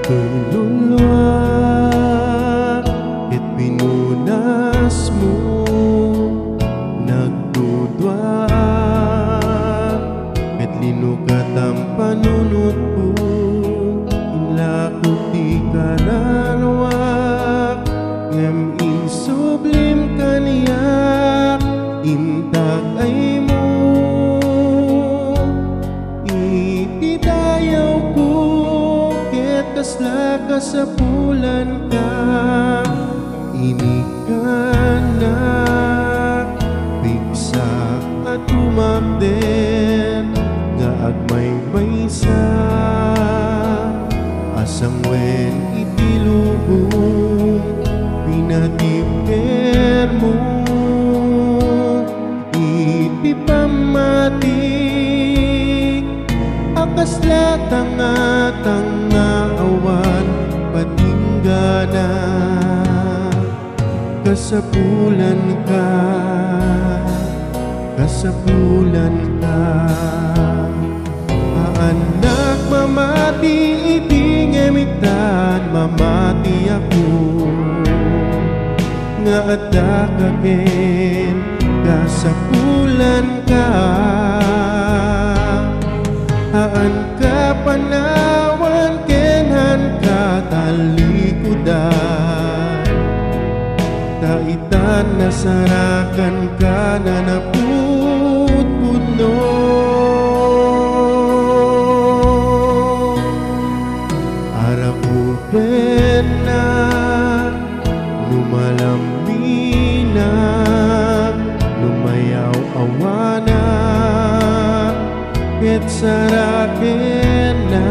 Tulunwa ket pinunas mo, nagdudwa ket linukat ang panunot ko. Inlakot di karanwak ngem insublim kaniyak intag ay mo. Itidayaw ko ket kasla kasapulan ka. Inikanak bigsak at umagden nga agmay-maysa asang wen itilubong pinatipker mo. Iti pamatik akasla tanga-tanga awan patinggana. Kasapulan ka, kasapulan ka. Anak mamati iti ngemitan, mamati ako nga adda kaken kasapulan ka. Haan ka panawan kenhan ka talikudan, taitan nasarakan ka na naputpuno. Arakupen na lumalambi na lumayaw awana ket saraken na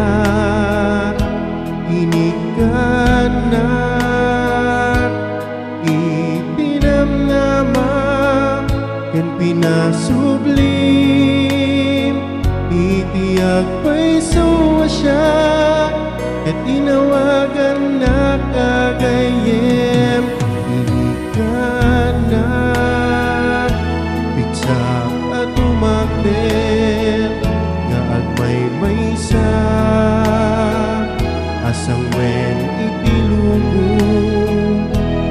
inikanak itinamnama ken pinasublim itiag payso asya ket inawagan na kagayem. Inikanak bigsak at umagden nga agmay-maysa asang wen itilubong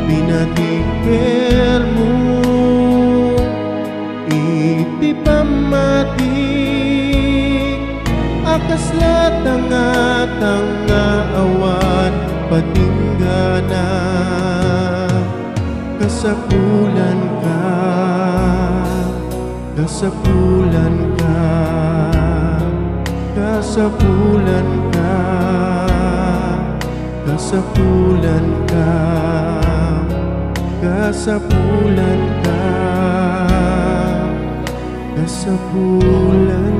pinatipker mo. Iti pamatik akasla tanga-tanga awan patinggana. Kasapulan ka, kasapulan ka, kasapulan ka, kasapulan ka, kasapulan ka, kasapulan